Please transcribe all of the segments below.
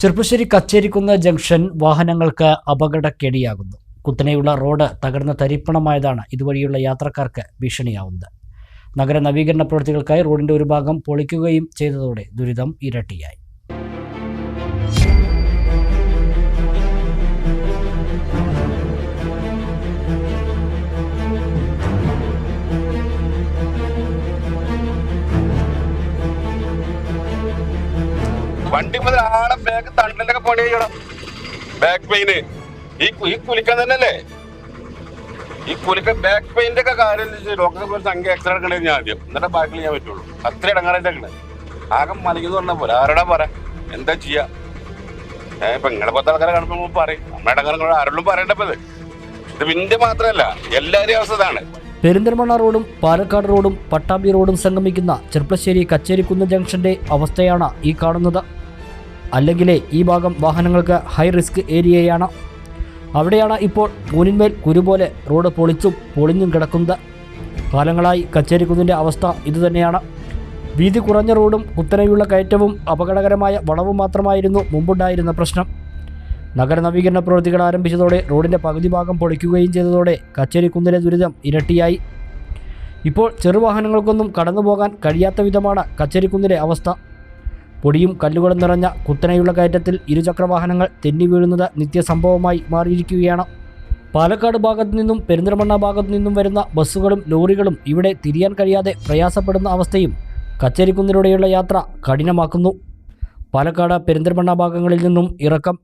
Cherpulassery Kacherikkunnu junction വാഹനങ്ങൾക്ക് അപകടക്കേടിയാകുന്നു. കുത്തനെയുള്ള road തകർന്ന് തരിപ്പണമായതാണ് ഇതുവഴിയുള്ള യാത്രക്കാർക്ക് ഭീഷണിയാവുന്നത്. നഗര നവീകരണ പ്രവൃത്തികൾക്കായി റോഡിന്റെ ഒരു ഭാഗം പൊളിക്കുകയും ചെയ്തതോടെ ദുരിതം ഇരട്ടിയായി. വണ്ടി മുതൽ ആളെ ബാക്ക് തണ്ടിലൊക്കെ പണി ചെയ്യണം. ബാക്ക് പെയിന് ഈ കുലിക്കാൻ തന്നെയല്ലേ ഈ കുലിക്ക ബാക്ക് പെയിന്റെ ഒക്കെ കാര്യം ഡോക്ടറെ സംഖ്യ എക്സ്ട്രാ എടുക്കണേ ഞാൻ ആദ്യം, എന്നിട്ട് ബാക്കിൽ ചെയ്യാൻ പറ്റുള്ളൂ. അത്ര ഇടങ്ങാറായിട്ടാണ് ആകെ മലിക്കുന്നു പറഞ്ഞാൽ പോലെ. ആരോടാ പറ എന്താ ചെയ്യാ? ഇപ്പൊ നിങ്ങളെ 10 ആൾക്കാരെ കാണുമ്പോൾ പറയും നമ്മുടെ ഇടങ്ങാറങ്ങൾ ആരോടും പറയേണ്ടത്. ഇത് പിന്നെ മാത്രമല്ല എല്ലാവരെയും അവസ്ഥ ഇതാണ്. പെരിന്തൽമണ്ണ റോഡും പാലക്കാട് റോഡും പട്ടാമ്പി റോഡും സംഗമിക്കുന്ന ചെർപ്പശ്ശേരി കച്ചേരിക്കുന്ന് ജംഗ്ഷന്റെ അവസ്ഥയാണ് ഈ കാണുന്നത്. അല്ലെങ്കിലേ ഈ ഭാഗം വാഹനങ്ങൾക്ക് ഹൈ റിസ്ക് ഏരിയയാണ്. അവിടെയാണ് ഇപ്പോൾ മൂന്നിന്മേൽ കുരുപോലെ റോഡ് പൊളിഞ്ഞും കിടക്കുന്നത്. കാലങ്ങളായി കച്ചേരിക്കുന്നിൻ്റെ അവസ്ഥ ഇതുതന്നെയാണ്. വീതി കുറഞ്ഞ റോഡും കുത്തനെയുള്ള കയറ്റവും അപകടകരമായ വളവും മാത്രമായിരുന്നു മുമ്പുണ്ടായിരുന്ന പ്രശ്നം. നഗര നവീകരണ പ്രവൃത്തികൾ ആരംഭിച്ചതോടെ റോഡിൻ്റെ പകുതി ഭാഗം പൊളിക്കുകയും ചെയ്തതോടെ കച്ചേരിക്കുന്നിലെ ദുരിതം ഇരട്ടിയായി. ഇപ്പോൾ ചെറുവാഹനങ്ങൾക്കൊന്നും കടന്നു പോകാൻ കഴിയാത്ത വിധമാണ് കച്ചേരിക്കുന്നിലെ അവസ്ഥ. പൊടിയും കല്ലുകളും നിറഞ്ഞ കുത്തനെയുള്ള കയറ്റത്തിൽ ഇരുചക്രവാഹനങ്ങൾ തെന്നി വീഴുന്നത് നിത്യസംഭവമായി മാറിയിരിക്കുകയാണ്. പാലക്കാട് ഭാഗത്തു നിന്നും പെരിന്തൽമണ്ണ ഭാഗത്തു നിന്നും വരുന്ന ബസ്സുകളും ലോറികളും ഇവിടെ തിരിയാൻ കഴിയാതെ പ്രയാസപ്പെടുന്ന അവസ്ഥയും കച്ചേരിക്കുന്നിലൂടെയുള്ള യാത്ര കഠിനമാക്കുന്നു. പാലക്കാട് പെരിന്തൽമണ്ണ ഭാഗങ്ങളിൽ നിന്നും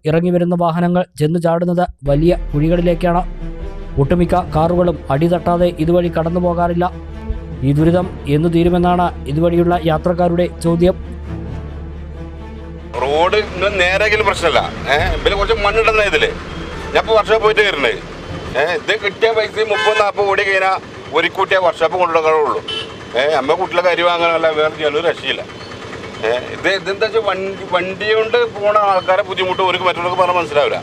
ഇറങ്ങി വരുന്ന വാഹനങ്ങൾ ചെന്നു ചാടുന്നത് വലിയ കുഴികളിലേക്കാണ്. ഒട്ടുമിക്ക കാറുകളും അടിതട്ടാതെ ഇതുവഴി കടന്നു പോകാറില്ല. ഈ ദുരിതം എന്നു തീരുമെന്നാണ് ഇതുവഴിയുള്ള യാത്രക്കാരുടെ ചോദ്യം. റോഡ് നേരെങ്കിലും പ്രശ്നമല്ല, ഇതിൽ കുറച്ച് മണ്ണിടുന്ന ഇതില് ഞാൻ ഇപ്പോൾ വർക്ക്ഷോപ്പ് പോയിട്ട് കയറുന്നത്. ഇത് കിട്ടിയ പൈസ 30-40 കോടി കഴിഞ്ഞാൽ ഒരു കൂട്ടിയ വർക്ക്ഷോപ്പ് കൊണ്ടുപോകാനുള്ളൂ. അമ്മ കുട്ടികളെ കരി വാങ്ങാനല്ല, വേറെ ചിലവ് രക്ഷയില്ല. ഇതെന്താ വെച്ചാൽ വണ്ടി കൊണ്ട് പോണ ആൾക്കാരെ ബുദ്ധിമുട്ട് ഒരു മറ്റുള്ളവർക്ക് പറഞ്ഞാൽ മനസ്സിലാവില്ല.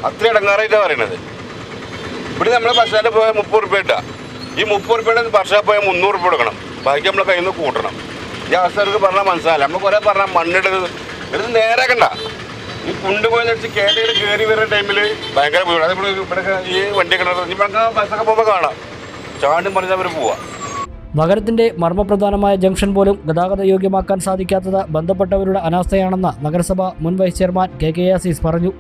അത്ര ഇടങ്ങാറായിട്ടാണ് പറയണത്. ഇവിടെ നമ്മൾ ബസ് സ്റ്റാൻഡിൽ പോയാൽ 30 രൂപ ഇട്ടാ, ഈ 30 രൂപയുടെ വർക്ക്ഷോപ്പ് പോയാൽ 300 രൂപ കൊടുക്കണം. ബാക്കി നമ്മളെ കയ്യിൽ നിന്ന് കൂട്ടണം. ഈ അവസ്ഥകൾക്ക് പറഞ്ഞാൽ മനസ്സിലാവില്ല. നമ്മൾ കുറേ പറഞ്ഞാൽ മണ്ണിടരുത്, ഇത് നേരാക്കണ്ട. ഈ കൊണ്ടുപോയി വെച്ച് കേരളയിൽ കയറി വരുന്ന ടൈമിൽ ഭയങ്കര വീട്. അതേപോലെ ഇവിടെ ഈ വണ്ടി കിടന്നത് ബസ്സൊക്കെ പോകുമ്പോൾ കാണാം ചാണ്ടും പറഞ്ഞാൽ അവർ പോവാ. നഗരത്തിന്റെ മർമ്മപ്രധാനമായ ജംഗ്ഷൻ പോലും ഗതാഗത യോഗ്യമാക്കാൻ സാധിക്കാത്തത് ബന്ധപ്പെട്ടവരുടെ അനാസ്ഥയാണെന്ന് നഗരസഭ മുൻ വൈസ് ചെയർമാൻ കെ അസീസ് പറഞ്ഞു.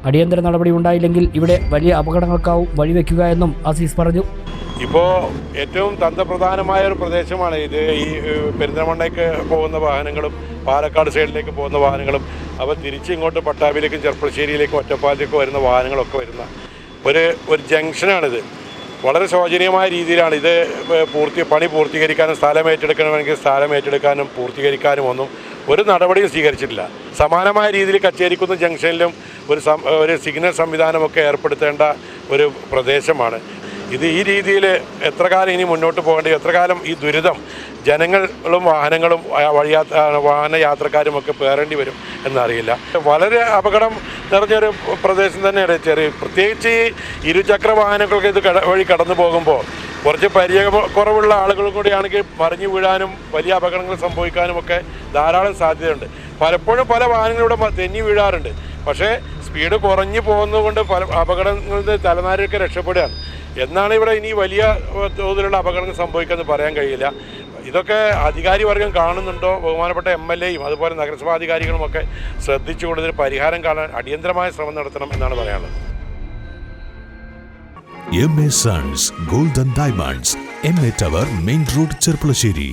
അടിയന്തര നടപടി ഉണ്ടായില്ലെങ്കിൽ ഇവിടെ വലിയ അപകടങ്ങൾക്കാവും വഴിവെക്കുക എന്നും അസീസ് പറഞ്ഞു. ഇപ്പോൾ ഏറ്റവും തന്ത്രപ്രധാനമായ ഒരു പ്രദേശമാണ് ഇത്. ഈ പെരിന്തൽമണ്ണയ്ക്ക് പോകുന്ന വാഹനങ്ങളും പാലക്കാട് സൈഡിലേക്ക് പോകുന്ന വാഹനങ്ങളും അപ്പോൾ തിരിച്ചിങ്ങോട്ട് പട്ടാമ്പിയിലേക്കും ചെർപ്പശ്ശേരിയിലേക്കും ഒറ്റപ്പാലത്തേക്കും വരുന്ന വാഹനങ്ങളൊക്കെ വരുന്ന ഒരു ജംഗ്ഷനാണിത്. വളരെ ശോചനീയമായ രീതിയിലാണ് ഇത് പണി പൂർത്തീകരിക്കാനും സ്ഥലം ഏറ്റെടുക്കണമെങ്കിൽ സ്ഥലം ഏറ്റെടുക്കാനും പൂർത്തീകരിക്കാനും ഒന്നും ഒരു നടപടിയും സ്വീകരിച്ചിട്ടില്ല. സമാനമായ രീതിയിൽ കച്ചേരിക്കുന്ന് ജംഗ്ഷനിലും ഒരു സിഗ്നൽ സംവിധാനമൊക്കെ ഏർപ്പെടുത്തേണ്ട ഒരു പ്രദേശമാണ് ഇത്. ഈ രീതിയിൽ എത്ര കാലം ഇനി മുന്നോട്ട് പോകേണ്ടി, എത്ര കാലം ഈ ദുരിതം ജനങ്ങളും വാഹനങ്ങളും വാഹന യാത്രക്കാരുമൊക്കെ പേറേണ്ടി വരും എന്നറിയില്ല. വളരെ അപകടം നിറഞ്ഞൊരു പ്രദേശം തന്നെയാണ് പ്രത്യേകിച്ച് ഈ ഇരുചക്ര വാഹനങ്ങൾക്ക് ഇത് വഴി കടന്നു പോകുമ്പോൾ കുറച്ച് പരിചയക്കുറവുള്ള ആളുകളും കൂടിയാണെങ്കിൽ മറിഞ്ഞു വീഴാനും വലിയ അപകടങ്ങൾ സംഭവിക്കാനും ഒക്കെ ധാരാളം സാധ്യതയുണ്ട്. പലപ്പോഴും പല വാഹനങ്ങളിലൂടെ തെന്നി വീഴാറുണ്ട്. പക്ഷേ സ്പീഡ് കുറഞ്ഞു പോകുന്നതുകൊണ്ട് പല അപകടങ്ങളിൽ നിന്ന് തലനാരിഴക്ക് രക്ഷപ്പെടുകയാണ്. എന്നാണ് ഇവിടെ ഇനി വലിയ തോതിലുള്ള അപകടങ്ങൾ സംഭവിക്കുമെന്ന് പറയാൻ കഴിയില്ല. ഇതൊക്കെ അധികാരി വർഗം കാണുന്നുണ്ടോ? ബഹുമാനപ്പെട്ട MLAയും അതുപോലെ നഗരസഭാ അധികാരികളുമൊക്കെ ശ്രദ്ധിച്ചുകൊണ്ട് ഇതിന് പരിഹാരം കാണാൻ അടിയന്തരമായ ശ്രമം നടത്തണം എന്നാണ് പറയാനുള്ളത്. MA Sons Gold and Diamonds, MA Tower, Main Road, Cherpulassery.